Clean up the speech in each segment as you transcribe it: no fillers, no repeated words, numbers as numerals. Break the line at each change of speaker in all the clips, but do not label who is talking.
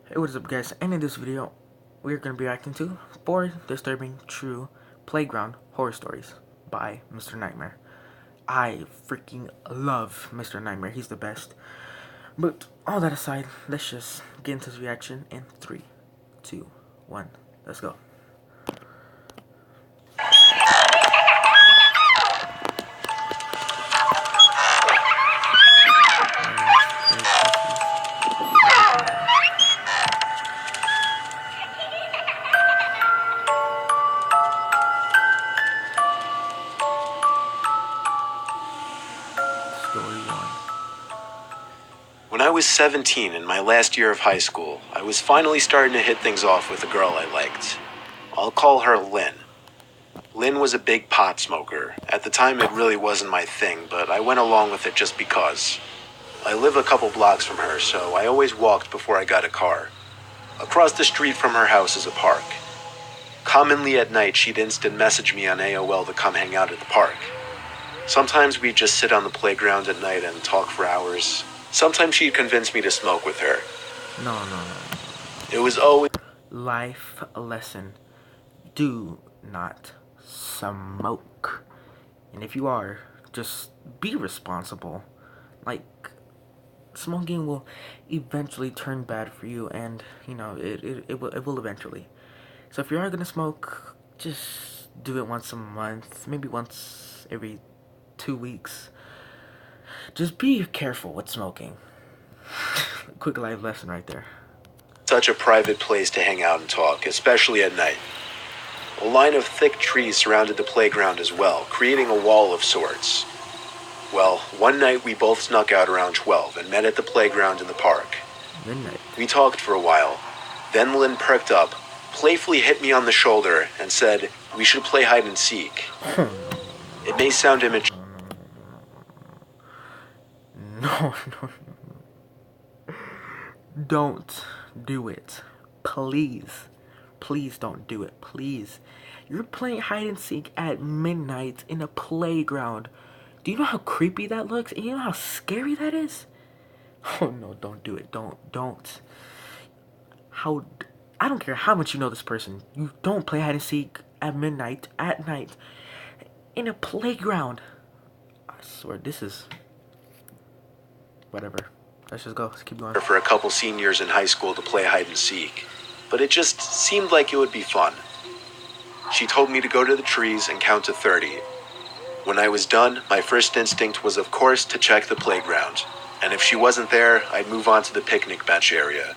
Hey, what is up guys, and in this video, we're going to be reacting to 4 Disturbing True Playground Horror Stories by Mr. Nightmare. I freaking love Mr. Nightmare, he's the best. But all that aside, let's just get into this reaction in 3, 2, 1, let's go. Story 1.
When I was 17 in my last year of high school, I was finally starting to hit things off with a girl I liked. I'll call her Lynn. Lynn was a big pot smoker. At the time it really wasn't my thing, but I went along with it just because. I live a couple blocks from her, so I always walked before I got a car. Across the street from her house is a park. Commonly at night she'd instant message me on AOL to come hang out at the park. Sometimes we'd just sit on the playground at night and talk for hours. Sometimes she'd convince me to smoke with her.
No.
It was always
Life lesson. Do not smoke. And if you are, just be responsible. Like, smoking will eventually turn bad for you, and you know it will eventually. So if you are gonna smoke, just do it once a month, maybe once every 2 weeks. Just be careful with smoking. Quick life lesson right there.
such a private place to hang out and talk, especially at night. A line of thick trees surrounded the playground as well, creating a wall of sorts. Well, one night we both snuck out around 12 and met at the playground in the park.
Midnight.
We talked for a while. Then Lynn perked up, playfully hit me on the shoulder, and said, "We should play hide and seek." It may sound immature.
No. Don't do it. Please. Please don't do it. Please. You're playing hide and seek at midnight in a playground. Do you know how creepy that looks? And you know how scary that is? Oh no, don't do it. Don't. I don't care how much you know this person. You don't play hide and seek at midnight, at night, in a playground. I swear, this is... Whatever. Let's just go. Let's keep going.
For a couple seniors in high school to play hide and seek, but it just seemed like it would be fun. She told me to go to the trees and count to 30. When I was done, my first instinct was of course to check the playground, and if she wasn't there, I'd move on to the picnic bench area.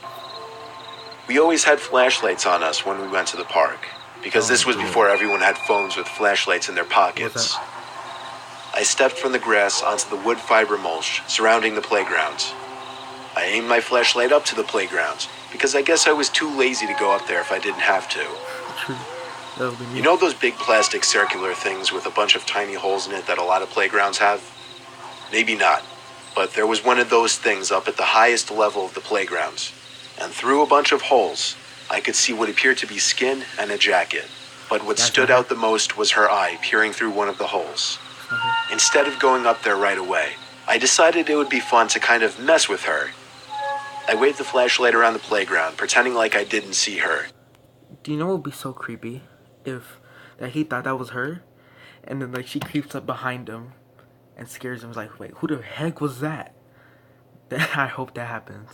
We always had flashlights on us when we went to the park, because this was before everyone had phones with flashlights in their pockets. I stepped from the grass onto the wood fiber mulch surrounding the playground. I aimed my flashlight up to the playground, because I guess I was too lazy to go up there if I didn't have to.
That'll be me.
You know those big plastic circular things with a bunch of tiny holes in it that a lot of playgrounds have? Maybe not, but there was one of those things up at the highest level of the playground. And through a bunch of holes, I could see what appeared to be skin and a jacket. But what stood out the most was her eye peering through one of the holes. Instead of going up there right away, I decided it would be fun to kind of mess with her. I waved the flashlight around the playground, pretending like I didn't see her.
Do you know what would be so creepy? If that he thought that was her, and then like she creeps up behind him and scares him. He's like, wait, who the heck was that? I hope that happens.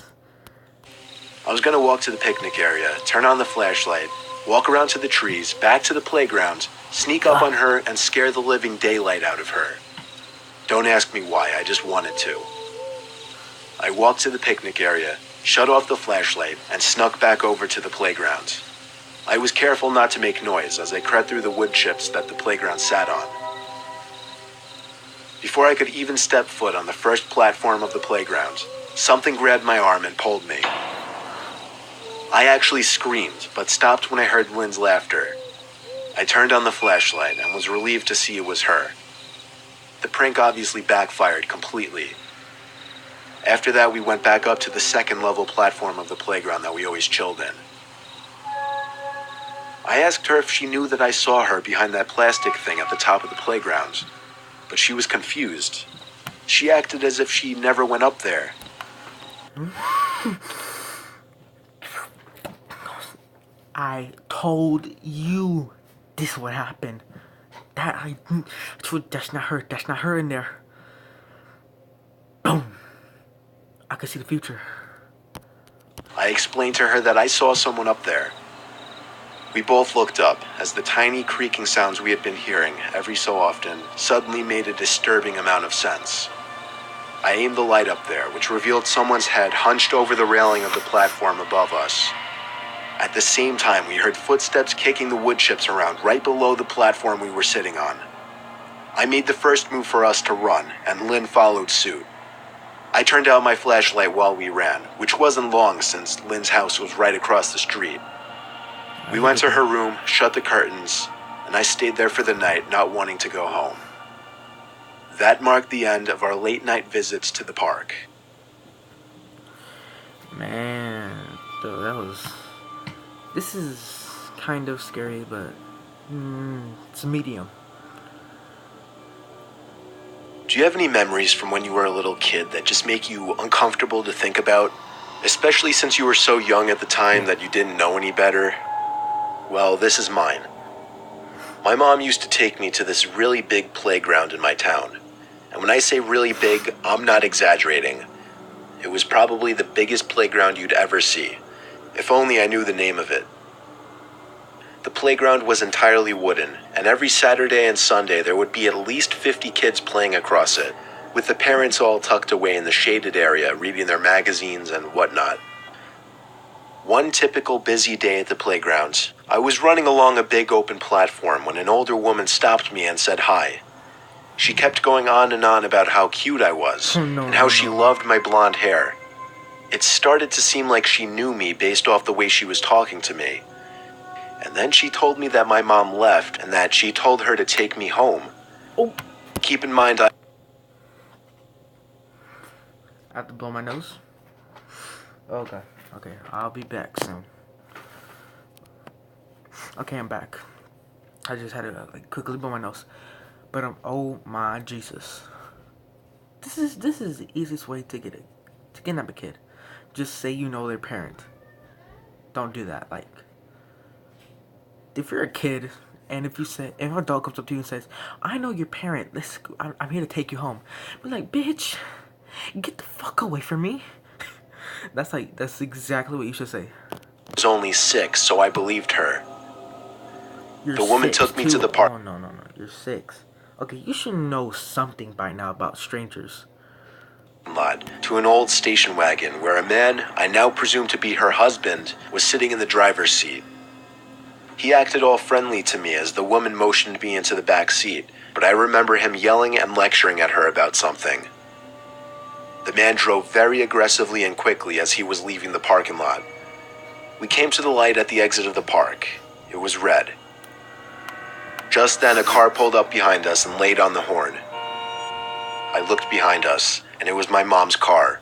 I was gonna walk to the picnic area, turn on the flashlight, walk around to the trees, back to the playground, sneak up on her, and scare the living daylight out of her. Don't ask me why, I just wanted to. I walked to the picnic area, shut off the flashlight, and snuck back over to the playground. I was careful not to make noise as I crept through the wood chips that the playground sat on. Before I could even step foot on the first platform of the playground, something grabbed my arm and pulled me. I actually screamed, but stopped when I heard Lynn's laughter. I turned on the flashlight and was relieved to see it was her. The prank obviously backfired completely. After that, we went back up to the second level platform of the playground that we always chilled in. I asked her if she knew that I saw her behind that plastic thing at the top of the playground, but she was confused. She acted as if she never went up there.
I told you this would happen. That's not her. That's not her in there. Boom. I could see the future.
I explained to her that I saw someone up there. We both looked up as the tiny creaking sounds we had been hearing every so often suddenly made a disturbing amount of sense. I aimed the light up there, which revealed someone's head hunched over the railing of the platform above us. At the same time, we heard footsteps kicking the wood chips around right below the platform we were sitting on. I made the first move for us to run, and Lynn followed suit. I turned out my flashlight while we ran, which wasn't long since Lynn's house was right across the street. We went to her room, shut the curtains, and I stayed there for the night, not wanting to go home. That marked the end of our late-night visits to the park.
Man, though, this is kind of scary, but it's a medium.
Do you have any memories from when you were a little kid that just make you uncomfortable to think about? Especially since you were so young at the time that you didn't know any better? Well, this is mine. My mom used to take me to this really big playground in my town. And when I say really big, I'm not exaggerating. It was probably the biggest playground you'd ever see, if only I knew the name of it. The playground was entirely wooden, and every Saturday and Sunday there would be at least 50 kids playing across it, with the parents all tucked away in the shaded area reading their magazines and whatnot. One typical busy day at the playground, I was running along a big open platform when an older woman stopped me and said hi. She kept going on and on about how cute I was, and how she loved my blonde hair. It started to seem like she knew me based off the way she was talking to me. And then she told me that my mom left and that she told her to take me home.
Oh.
Keep in mind I
have to blow my nose? Okay, I'll be back soon. Okay, I'm back. I just had to quickly blow my nose. But oh my Jesus. This is the easiest way to kidnap a kid. Just say you know their parent. Don't do that. If you're a kid, and if an adult comes up to you and says, "I know your parent. I'm here to take you home," be like, "Bitch, get the fuck away from me." That's exactly what you should say.
was only 6, so I believed her.
You're
the woman
6
took me
too.
to the park.
Oh, no. You're 6. Okay, you should know something by now about strangers.
Lot to an old station wagon where a man, I now presume to be her husband, was sitting in the driver's seat. He acted all friendly to me as the woman motioned me into the back seat, but I remember him yelling and lecturing at her about something. The man drove very aggressively and quickly as he was leaving the parking lot. We came to the light at the exit of the park. It was red. Just then, a car pulled up behind us and laid on the horn. I looked behind us, and it was my mom's car.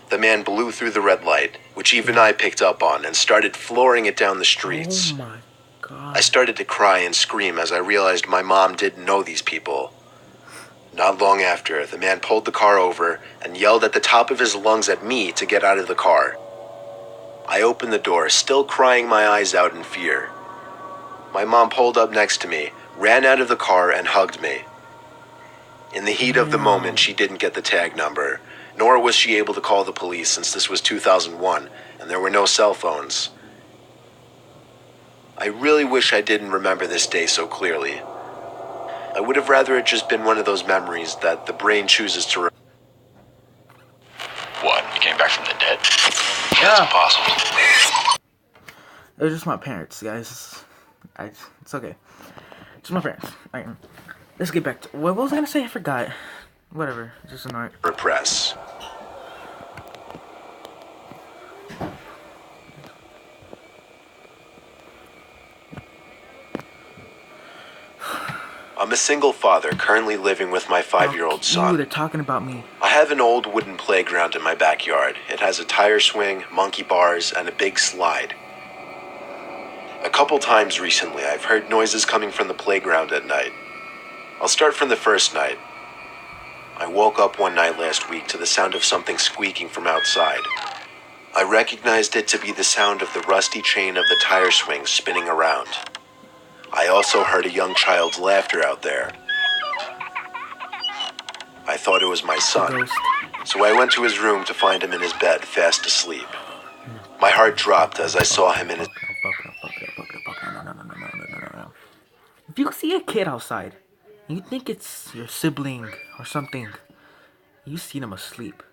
The man blew through the red light, which even I picked up on, and started flooring it down the streets.
Oh my God.
I started to cry and scream as I realized my mom didn't know these people. Not long after, the man pulled the car over and yelled at the top of his lungs at me to get out of the car. I opened the door, still crying my eyes out in fear. My mom pulled up next to me, ran out of the car, and hugged me. In the heat of the moment, she didn't get the tag number, nor was she able to call the police since this was 2001 and there were no cell phones. I really wish I didn't remember this day so clearly. I would have rather it just been one of those memories that the brain chooses to
What? You came back from the dead?
Yeah.
That's impossible.
It was just my parents, guys. It's okay. Just my parents. Let's get back to... What was I gonna say? I forgot. Whatever. Just annoying.
repress. I'm a single father currently living with my 5-year-old son.
Ooh, they're talking about me.
I have an old wooden playground in my backyard. It has a tire swing, monkey bars, and a big slide. A couple times recently, I've heard noises coming from the playground at night. I'll start from the first night. I woke up one night last week to the sound of something squeaking from outside. I recognized it to be the sound of the rusty chain of the tire swing spinning around. I also heard a young child's laughter out there. I thought it was my son,
Ghost.
so I went to his room to find him in his bed, fast asleep. My heart dropped as I saw him in his...
No. If you see a kid outside, you think it's your sibling or something, you seen him asleep,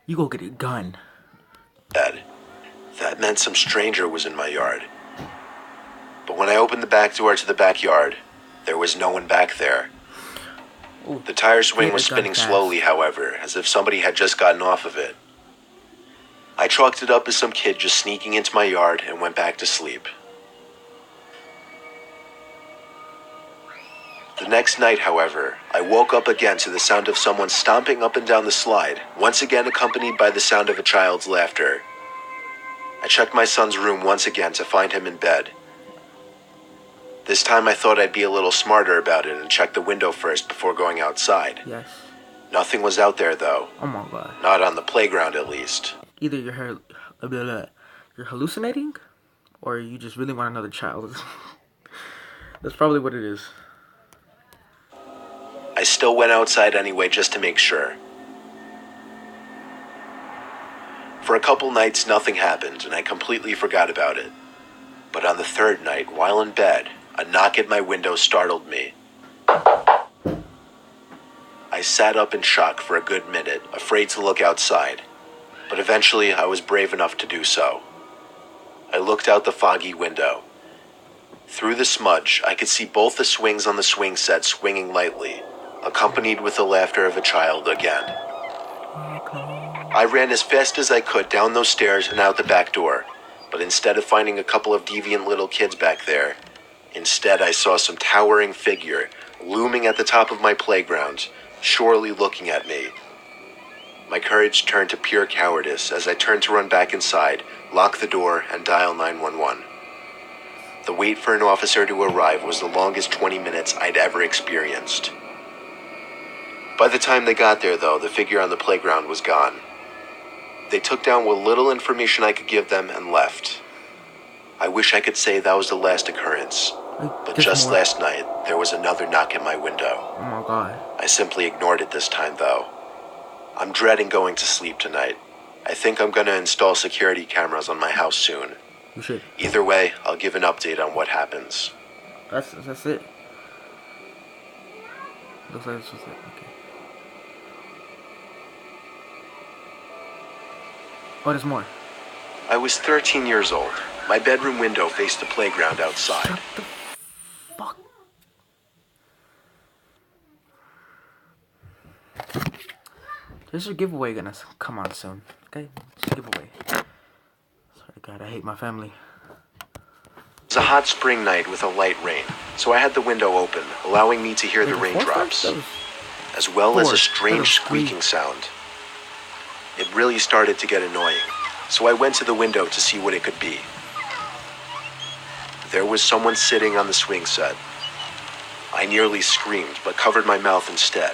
you go get a gun.
bed. That meant some stranger was in my yard. But when I opened the back door to the backyard, there was no one back there.
Ooh,
The tire swing
get
was
a gun
spinning
fast.
slowly, however, as if somebody had just gotten off of it. I chalked it up as some kid just sneaking into my yard and went back to sleep. The next night, however, I woke up again to the sound of someone stomping up and down the slide, once again accompanied by the sound of a child's laughter. I checked my son's room once again to find him in bed. This time I thought I'd be a little smarter about it and check the window first before going outside.
Yes.
Nothing was out there though,
Oh my god.
not on the playground at least.
Either you're hallucinating, or you just really want another child. That's probably what it is.
I still went outside anyway just to make sure. For a couple nights nothing happened and I completely forgot about it. But on the third night, while in bed, a knock at my window startled me. I sat up in shock for a good minute, afraid to look outside. But eventually I was brave enough to do so. I looked out the foggy window. Through the smudge, I could see both the swings on the swing set swinging lightly, accompanied with the laughter of a child again. I ran as fast as I could down those stairs and out the back door, but instead of finding a couple of deviant little kids back there, instead I saw some towering figure looming at the top of my playground, surely looking at me. My courage turned to pure cowardice as I turned to run back inside, lock the door, and dial 911. The wait for an officer to arrive was the longest 20 minutes I'd ever experienced. By the time they got there, though, the figure on the playground was gone. They took down what little information I could give them and left. I wish I could say that was the last occurrence, but just last night, there was another knock at my window.
Oh my god.
I simply ignored it this time, though. I'm dreading going to sleep tonight. I think I'm gonna install security cameras on my house soon.
You should.
Either way, I'll give an update on what happens.
That's it. Looks like this was it. Okay. Oh, there's more.
I was 13 years old. My bedroom window faced the playground outside.
Shut the fuck. There's a giveaway gonna come on soon. Okay? There's a giveaway. Sorry, God, I hate my family.
It was a hot spring night with a light rain, so I had the window open, allowing me to hear the
Wait, there's four
raindrops,
first? That was
as well as
four.
a strange
That was three.
squeaking sound. It really started to get annoying, so I went to the window to see what it could be. There was someone sitting on the swing set. I nearly screamed, but covered my mouth instead.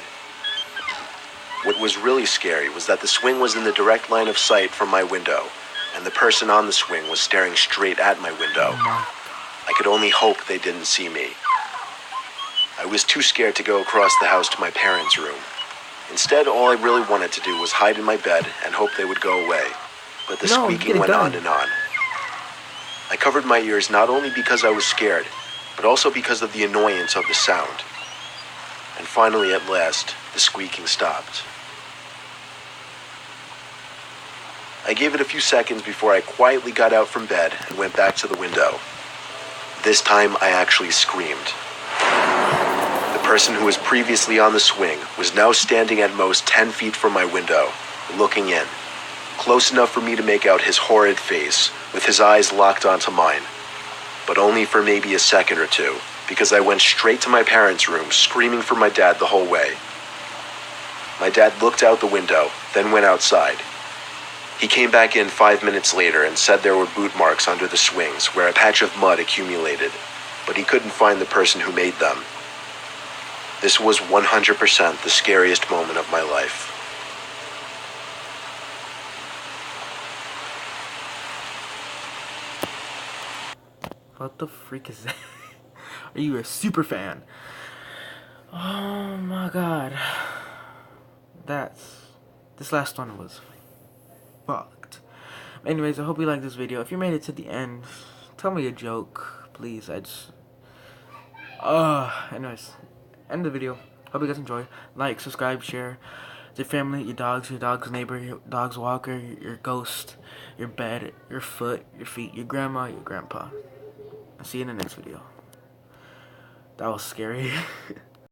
What was really scary was that the swing was in the direct line of sight from my window, and the person on the swing was staring straight at my window.
Oh my.
I could only hope they didn't see me. I was too scared to go across the house to my parents' room. Instead, all I really wanted to do was hide in my bed and hope they would go away. But the
No,
squeaking
get it
went on
done.
and on. I covered my ears not only because I was scared, but also because of the annoyance of the sound. And finally, at last, the squeaking stopped. I gave it a few seconds before I quietly got out from bed and went back to the window. This time, I actually screamed. The person who was previously on the swing was now standing at most 10 feet from my window, looking in, close enough for me to make out his horrid face, with his eyes locked onto mine. But only for maybe a second or two, because I went straight to my parents' room, screaming for my dad the whole way. My dad looked out the window, then went outside. He came back in 5 minutes later and said there were boot marks under the swings where a patch of mud accumulated, but he couldn't find the person who made them. This was 100% the scariest moment of my life.
What the freak is that? Are you a super fan? Oh my god. This last one was fucked. Anyways, I hope you liked this video. If you made it to the end, tell me a joke, please. Anyways, end the video. Hope you guys enjoy. Like, subscribe, share. Your family, your dog's neighbor, your dog's walker, your ghost, your bed, your foot, your feet, your grandma, your grandpa. I'll see you in the next video. That was scary.